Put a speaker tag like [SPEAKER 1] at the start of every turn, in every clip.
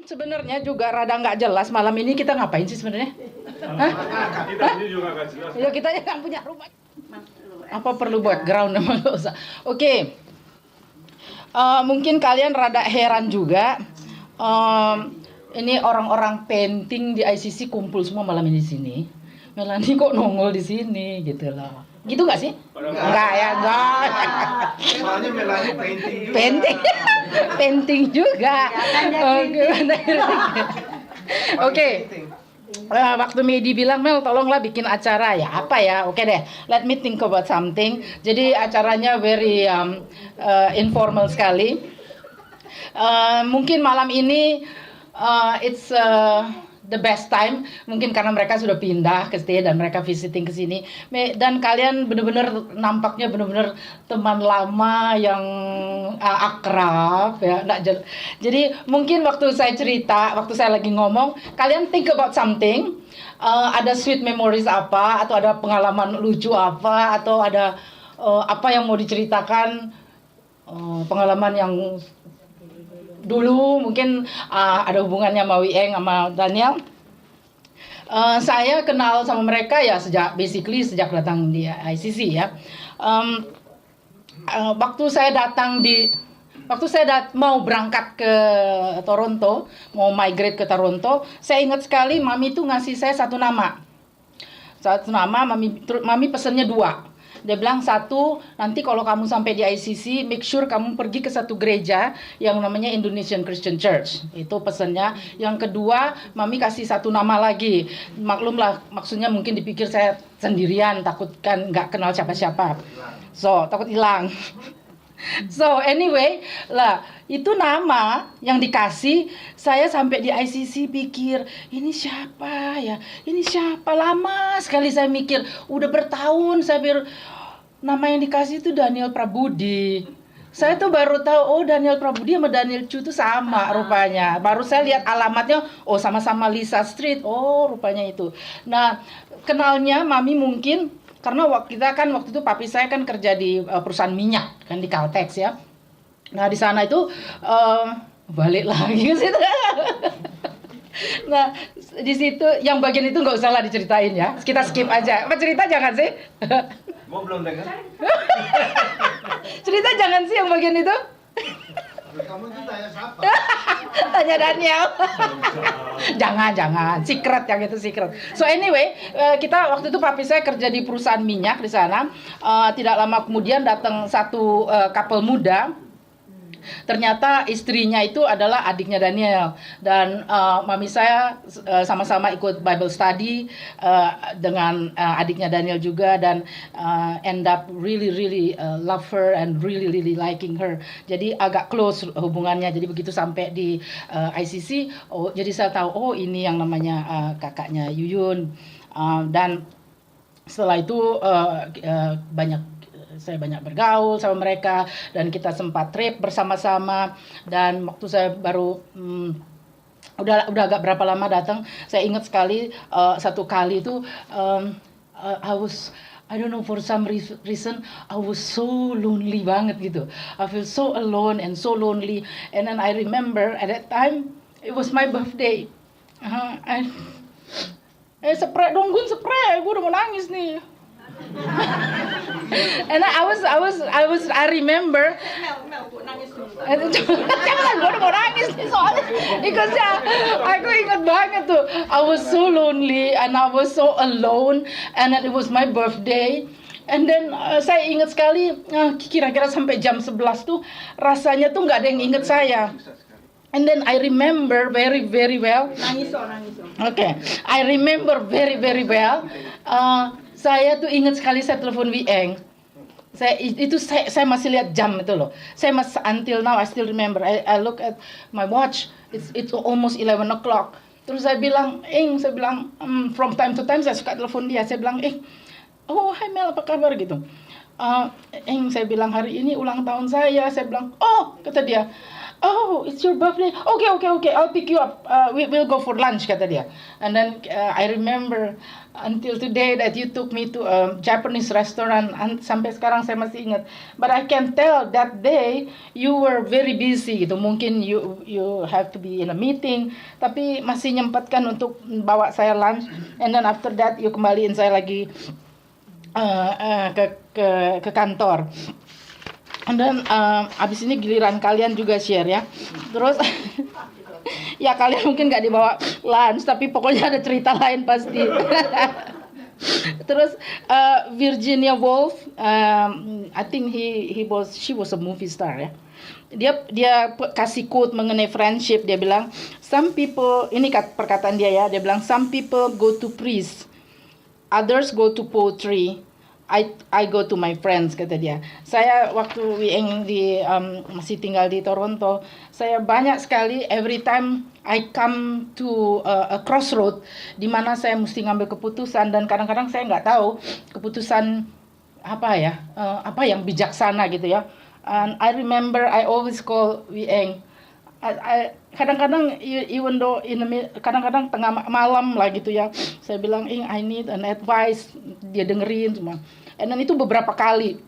[SPEAKER 1] Sebenarnya juga rada nggak jelas malam ini kita ngapain sih sebenarnya?
[SPEAKER 2] Kita ini juga nggak jelas.
[SPEAKER 1] Ya kita yang punya rumah. Apa perlu buat ground emang nggak usah. Oke. Mungkin kalian rada heran juga. Ini orang-orang painting di ICC kumpul semua malam ini di sini. Melanie kok nongol di sini gitu loh. Gitu nggak sih? Enggak ya, enggak.
[SPEAKER 2] Soalnya Melanie painting juga.
[SPEAKER 1] Painting. Painting juga. Oke. Waktu Medi bilang, Mel tolonglah bikin acara ya, apa ya, oke deh, let me think about something. Jadi acaranya very informal sekali. Mungkin malam ini it's the best time, mungkin karena mereka sudah pindah ke stay dan mereka visiting ke sini. Dan kalian benar-benar nampaknya benar-benar teman lama yang akrab ya. Jadi mungkin waktu saya cerita, waktu saya lagi ngomong, kalian think about something. Ada sweet memories apa, atau ada pengalaman lucu apa, atau ada apa yang mau diceritakan, pengalaman yang dulu mungkin ada hubungannya sama Wieng sama Daniel. Saya kenal sama mereka ya sejak datang di ICC ya. Waktu saya mau berangkat ke Toronto, mau migrate ke Toronto, saya ingat sekali Mami tuh ngasih saya satu nama. Mami pesennya 2. Dia bilang, 1, nanti kalau kamu sampai di ICC, make sure kamu pergi ke satu gereja yang namanya Indonesian Christian Church. Itu pesannya. Yang kedua, Mami kasih 1 nama lagi. Maklumlah, maksudnya mungkin dipikir saya sendirian, takut kan nggak kenal siapa-siapa. So, takut hilang. So, anyway, lah itu nama yang dikasih. Saya sampai di ICC pikir, ini siapa ya? Ini siapa? Lama sekali saya mikir. Udah bertahun saya pikir, nama yang dikasih itu Daniel Prabudi. Saya tuh baru tahu, oh Daniel Prabudi sama Daniel Chu itu sama rupanya. Baru saya lihat alamatnya, oh sama-sama Lisa Street. Oh, rupanya itu. Nah, kenalnya Mami mungkin karena waktu itu papi saya kan kerja di perusahaan minyak kan di Caltex ya. Nah di sana itu balik lagi ke situ. Nah di situ yang bagian itu nggak usah lah diceritain ya. Kita skip aja. Apa cerita jangan sih?
[SPEAKER 2] Mau belum dengar?
[SPEAKER 1] Cerita jangan sih yang bagian itu.
[SPEAKER 2] Kamu itu tanya siapa?
[SPEAKER 1] Tanya Daniel. Jangan, secret yang itu secret. So anyway, kita waktu itu papi saya kerja di perusahaan minyak di sana. Tidak lama kemudian datang satu couple muda. Ternyata istrinya itu adalah adiknya Daniel dan mami saya sama-sama ikut Bible study dengan adiknya Daniel juga dan end up really love her and really liking her. Jadi agak close hubungannya. Jadi begitu sampai di ICC, jadi saya tahu oh ini yang namanya kakaknya Yuyun. Dan setelah itu saya banyak bergaul sama mereka dan kita sempat trip bersama-sama. Dan waktu saya baru udah agak berapa lama datang, saya ingat sekali satu kali itu I don't know, for some reason I was so lonely banget gitu. I feel so alone and so lonely. And then I remember at that time it was my birthday. Spray dong Gun, spray, gue udah mau nangis nih. And I remember.
[SPEAKER 3] Mel, nangis dulu.
[SPEAKER 1] Jangan, gue udah mau nangis nih soalnya. Because aku ingat banget tuh. I was so lonely and I was so alone and it was my birthday. And then saya ingat sekali, kira-kira sampai jam 11 tuh rasanya tuh nggak ada yang ingat saya. And then I remember very well.
[SPEAKER 3] Nangis.
[SPEAKER 1] Okay, I remember very well. Saya tuh ingat sekali saya telepon Wieng. Saya masih lihat jam itu loh. Saya masih until now I still remember. I look at my watch. It's almost 11 o'clock. Terus saya bilang, from time to time saya suka telepon dia. Saya bilang, oh hi Mel, apa kabar gitu. Saya bilang hari ini ulang tahun saya. Saya bilang, oh kata dia, Oh, it's your birthday. Okay. I'll pick you up. We'll go for lunch, kata dia. And then I remember until today that you took me to a Japanese restaurant. And sampai sekarang saya masih ingat. But I can tell that day you were very busy gitu. Mungkin you have to be in a meeting. Tapi masih nyempatkan untuk bawa saya lunch. And then after that you kembaliin saya lagi ke kantor. And then abis ini giliran kalian juga share ya. Terus ya kalian mungkin nggak dibawa lunch, tapi pokoknya ada cerita lain pasti. Terus Virginia Woolf, I think she was a movie star ya. Dia kasih quote mengenai friendship. Dia bilang, some people, ini perkataan dia ya. Dia bilang, some people go to priest, others go to poetry. I go to my friends, kata dia. Saya waktu Wieng masih tinggal di Toronto, saya banyak sekali every time I come to a crossroad di mana saya mesti ngambil keputusan, dan kadang-kadang saya nggak tahu keputusan apa yang bijaksana gitu ya. And I remember I always call Wieng. Kadang-kadang even though kadang-kadang tengah malam lah gitu ya, saya bilang, I need an advice. Dia dengerin semua. And then itu beberapa kali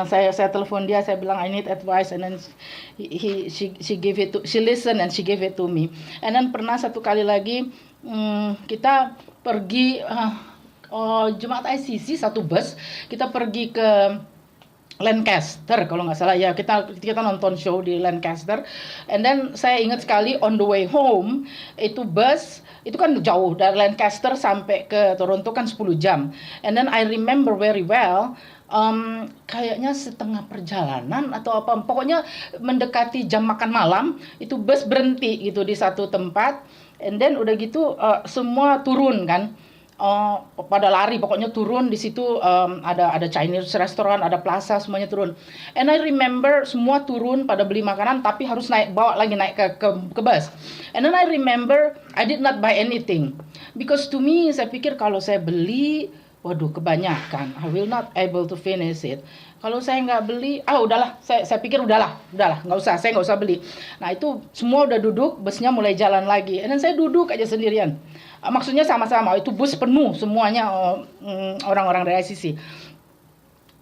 [SPEAKER 1] saya telepon dia, saya bilang I need advice, and then she listen and she gave it to me. And then pernah satu kali lagi kita pergi Jemaat ICC satu bus, kita pergi ke Lancaster kalau nggak salah ya, kita nonton show di Lancaster. And then saya ingat sekali on the way home itu bus itu kan jauh dari Lancaster sampai ke Toronto kan 10 jam. And then I remember very well, kayaknya setengah perjalanan atau apa, pokoknya mendekati jam makan malam itu bus berhenti gitu di satu tempat. And then udah gitu semua turun kan. Pada lari, pokoknya turun di situ, ada Chinese restaurant, ada plaza, semuanya turun. And I remember semua turun pada beli makanan, tapi harus bawa lagi naik ke bus. And then I remember I did not buy anything because to me, saya pikir kalau saya beli, waduh kebanyakan, I will not able to finish it. Kalau saya nggak beli, udahlah, saya pikir udahlah, saya nggak usah beli. Nah itu semua udah duduk, busnya mulai jalan lagi. And then saya duduk aja sendirian. Maksudnya sama-sama, itu bus penuh semuanya orang-orang dari ICC.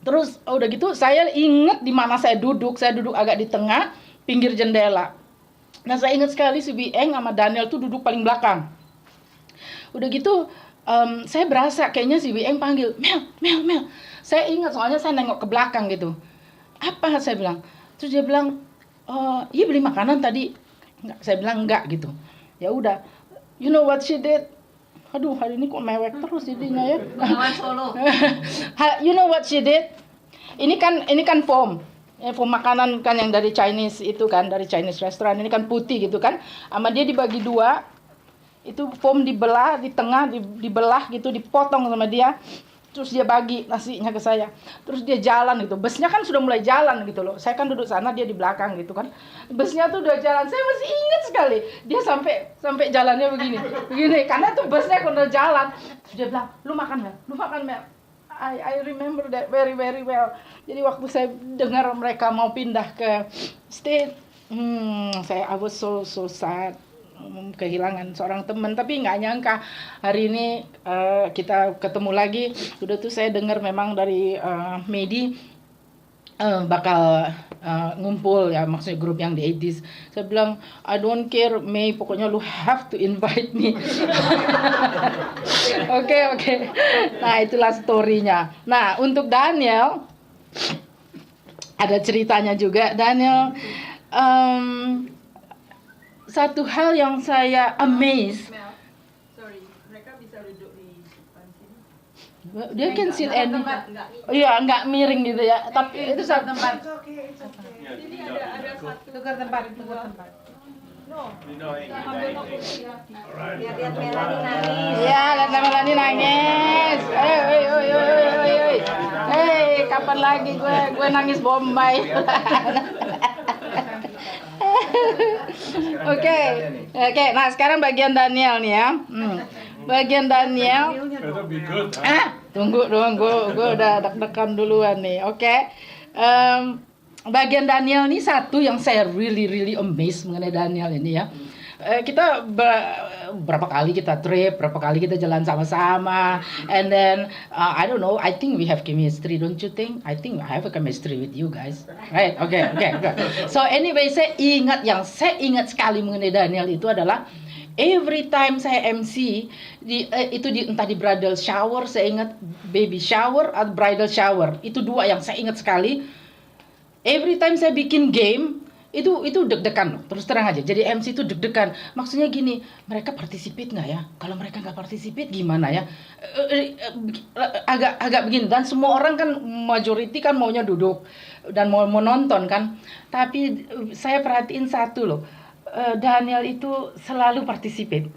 [SPEAKER 1] Terus udah gitu saya ingat di mana saya duduk agak di tengah, pinggir jendela. Nah saya ingat sekali si Wieng sama Daniel tuh duduk paling belakang. Udah gitu saya berasa kayaknya si Wieng panggil, Mel. Saya ingat soalnya saya nengok ke belakang gitu. Apa saya bilang? Terus dia bilang, iya beli makanan tadi. Enggak, saya bilang enggak gitu. Ya udah. You know what she did? Aduh, hari ini kok mewek terus jadinya ya.
[SPEAKER 3] Solo.
[SPEAKER 1] You know what she did? Ini kan foam. Foam makanan kan yang dari Chinese itu kan, dari Chinese restaurant. Ini kan putih gitu kan. Sama dia dibagi dua. Itu foam dibelah di tengah, dibelah gitu, dipotong sama dia. Terus dia bagi nasinya ke saya. Terus dia jalan gitu. Busnya kan sudah mulai jalan gitu loh. Saya kan duduk sana, dia di belakang gitu kan. Busnya tuh udah jalan. Saya masih ingat sekali. Dia sampai jalannya begini. Karena tuh busnya kan udah jalan. Terus dia bilang, lu makan Mel. I remember that very very well. Jadi waktu saya dengar mereka mau pindah ke state, I was so sad. Kehilangan seorang teman, tapi nggak nyangka hari ini kita ketemu lagi. Udah tuh saya dengar memang dari Medi bakal ngumpul ya, maksudnya grup yang di 80s. Saya bilang I don't care May, pokoknya lu have to invite me. Oke. Nah itulah storynya. Nah untuk Daniel ada ceritanya juga. Daniel satu hal yang saya amazed.
[SPEAKER 3] Sorry, mereka bisa duduk di depan sini.
[SPEAKER 1] Dia can sit and
[SPEAKER 3] Enggak.
[SPEAKER 1] nggak miring gitu ya. Tapi itu satu tempat.
[SPEAKER 3] Jadi ada satu
[SPEAKER 4] Tukar tempat.
[SPEAKER 3] No.
[SPEAKER 4] Lihat Melani nangis.
[SPEAKER 1] Iya, lihat Melani nangis. Hei, kapan lagi gue nangis Bombay. Oke. Nah sekarang bagian Daniel nih ya. Bagian Daniel.
[SPEAKER 2] Better be good.
[SPEAKER 1] Tunggu dong, gue udah deg-degan duluan nih. Oke. bagian Daniel nih satu yang saya really amazed mengenai Daniel ini ya. Kita berapa kali kita trip, berapa kali kita jalan sama-sama, and then I don't know, I think we have chemistry, don't you think? I think I have a chemistry with you guys, right? Okay. So anyway, saya ingat sekali mengenai Daniel itu adalah every time saya MC entah di bridal shower, saya ingat baby shower atau bridal shower, itu dua yang saya ingat sekali. Every time saya bikin game itu deg-degan loh, terus terang aja. Jadi MC itu deg-degan. Maksudnya gini, mereka participate nggak ya? Kalau mereka nggak participate gimana ya? Agak begini. Dan semua orang kan majority kan maunya duduk dan mau nonton kan. Tapi saya perhatiin satu loh, Daniel itu selalu participate.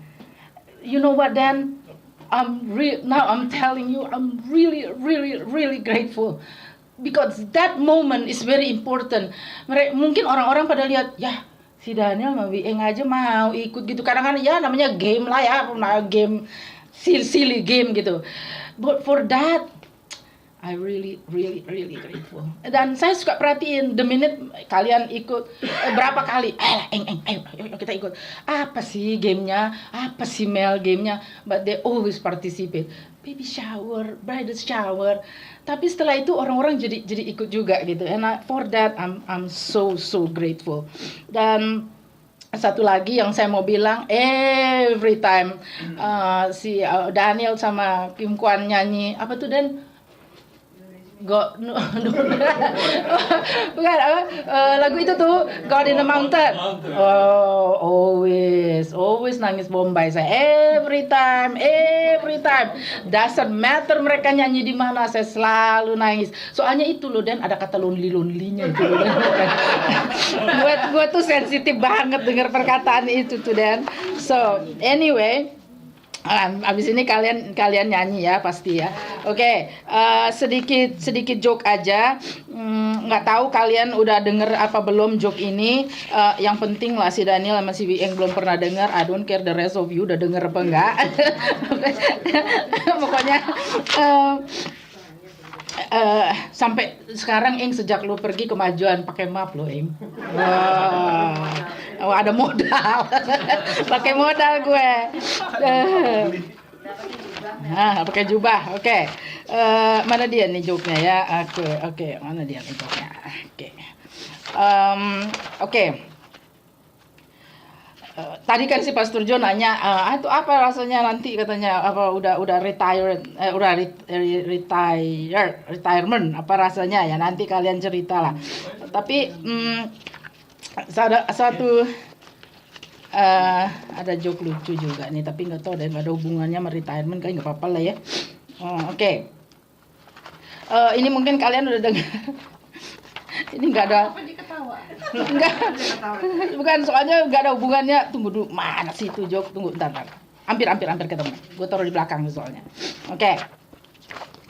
[SPEAKER 1] You know what, Dan? Now I'm telling you, I'm really grateful. Because that moment is very important. Mungkin orang-orang pada lihat, ya si Daniel mau Wieng aja mau ikut gitu. Kadang-kadang ya namanya game lah ya, game silly game gitu. But for that, I really grateful. Dan saya suka perhatiin the minute kalian ikut berapa kali, ayo kita ikut. Apa sih gamenya? Apa sih Mel gamenya? But they always participate. Baby shower, bridal shower. Tapi setelah itu orang-orang jadi ikut juga gitu. And for that I'm so grateful. Dan satu lagi yang saya mau bilang, every time si Daniel sama Kim Kwan nyanyi apa tuh, Dan? Bukan lagu itu tuh God in the Mountain. Oh, always nangis Bombay saya. Every time. Doesn't matter mereka nyanyi di mana, saya selalu nangis. Soalnya itu loh, Dan, ada kata lonely-nya itu loh, Dan. Gue tuh sensitif banget dengar perkataan itu tuh, Dan. So anyway, abis ini kalian nyanyi ya pasti ya. Oke, sedikit joke aja. Nggak tahu kalian udah denger apa belum joke ini. Yang penting lah si Daniel sama si Wieng belum pernah denger. I don't care the rest of you udah denger apa enggak. Pokoknya sampai sekarang Eng, sejak lu pergi kemajuan pakai map lo Eng. Ada modal. Pakai modal gue. Pakai jubah. Oke. Mana dia nih joke-nya ya? Oke, mana dia nih joke-nya? Oke. Tadi kan si Pastor John nanya, itu apa rasanya nanti, katanya apa udah retirement, apa rasanya ya, nanti kalian cerita lah. Tapi ada joke lucu juga nih, tapi nggak tahu deh, nggak ada hubungannya sama retirement, kayaknya nggak apa-apa lah ya. Oke. Ini mungkin kalian udah dengar. Ini nggak ada. Enggak. Bukan, soalnya nggak ada hubungannya. Tunggu dulu, mana sih itu joke? Tunggu, bentar. Hampir ketemu. Gue taruh di belakang soalnya. Oke.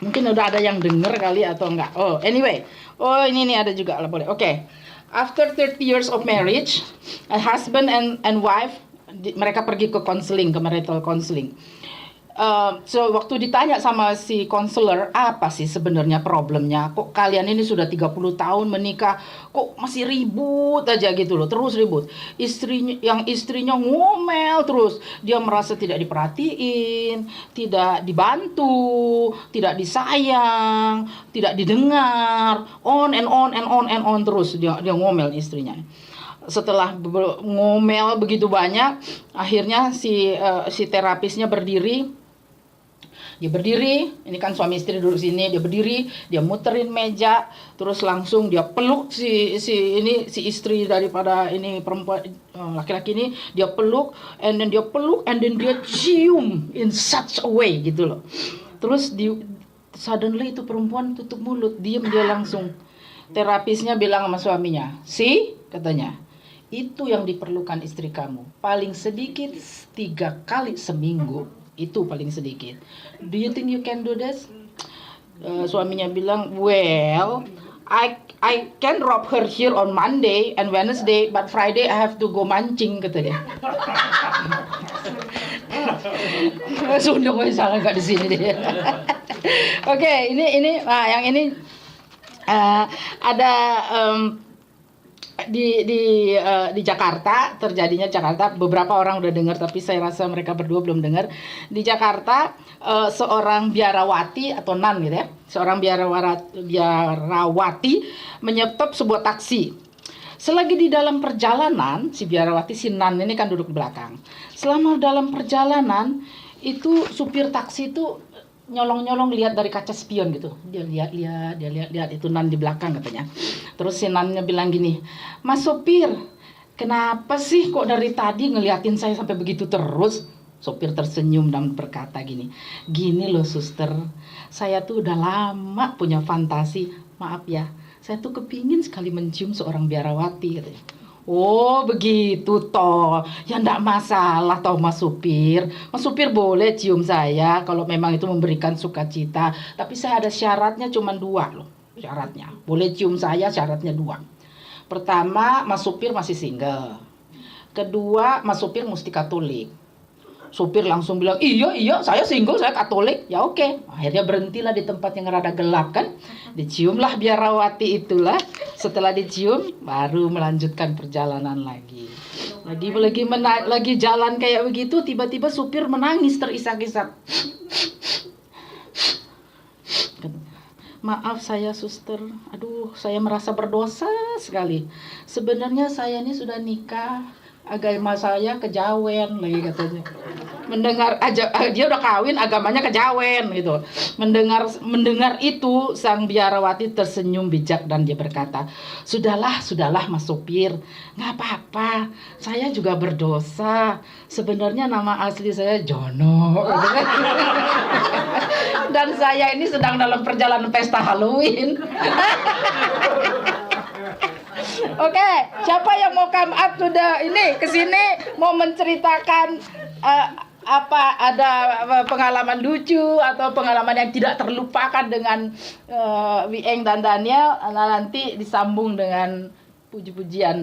[SPEAKER 1] Mungkin udah ada yang denger kali atau enggak. Oh, anyway. Oh, ini nih ada juga lah, boleh. Oke. After 30 years of marriage, a husband and wife, mereka pergi ke counseling, ke marital counseling. So waktu ditanya sama si konselor, apa sih sebenarnya problemnya? Kok kalian ini sudah 30 tahun menikah, kok masih ribut aja gitu loh, terus ribut. Istrinya ngomel terus, dia merasa tidak diperhatiin, tidak dibantu, tidak disayang, tidak didengar, on and on terus dia ngomel istrinya. Setelah ngomel begitu banyak, akhirnya si terapisnya berdiri. Dia berdiri, ini kan suami istri duduk sini, dia berdiri, dia muterin meja, terus langsung dia peluk si istri daripada ini perempuan, laki-laki ini, dia peluk, and then dia cium in such a way gitu loh. Terus suddenly itu perempuan tutup mulut, diam dia langsung. Terapisnya bilang sama suaminya, katanya, itu yang diperlukan istri kamu, paling sedikit 3 kali seminggu. Itu paling sedikit. Do you think you can do this? Suaminya bilang, well, I can drop her here on Monday and Wednesday, but Friday I have to go mancing, kata dia. Sunda gue salah nggak di sini deh. Oke, ini yang ini ada di Jakarta, terjadinya Jakarta, beberapa orang udah dengar tapi saya rasa mereka berdua belum dengar. Di Jakarta seorang biarawati atau nan gitu ya, seorang biarawati menyetop sebuah taksi. Selagi di dalam perjalanan, si biarawati, si nan ini kan duduk di belakang. Selama dalam perjalanan itu supir taksi itu nyolong-nyolong lihat dari kaca spion gitu. Dia lihat itu nan di belakang katanya. Terus si nannya bilang gini, "Mas sopir, kenapa sih kok dari tadi ngeliatin saya sampai begitu terus?" Sopir tersenyum dan berkata gini, "Gini loh suster, saya tuh udah lama punya fantasi, maaf ya, saya tuh kepingin sekali mencium seorang biarawati," katanya. Oh begitu toh, ya ndak masalah toh Mas Supir. Mas Supir boleh cium saya kalau memang itu memberikan sukacita. Tapi saya ada syaratnya cuma 2 loh syaratnya. Boleh cium saya syaratnya 2. Pertama, Mas Supir masih single. Kedua, Mas Supir mesti Katolik. Supir langsung bilang, iya saya single, saya Katolik. Ya oke. Akhirnya berhentilah di tempat yang rada gelap kan. Diciumlah biarawati itulah. Setelah dicium baru melanjutkan perjalanan lagi. Lagi jalan kayak begitu, tiba-tiba supir menangis terisak-isak. "Maaf saya suster, aduh saya merasa berdosa sekali. Sebenarnya saya ini sudah nikah, agama saya kejawen," lagi katanya. Mendengar aja dia udah kawin, agamanya kejawen gitu. Mendengar itu sang biarawati tersenyum bijak dan dia berkata, Sudahlah Mas Supir, nggak apa-apa. Saya juga berdosa. Sebenarnya nama asli saya Jono." Dan saya ini sedang dalam perjalanan pesta Halloween. Oke, siapa yang mau come up sudah ini kesini mau menceritakan ada pengalaman lucu atau pengalaman yang tidak terlupakan dengan Wieng dan Daniel, nanti disambung dengan puji-pujian.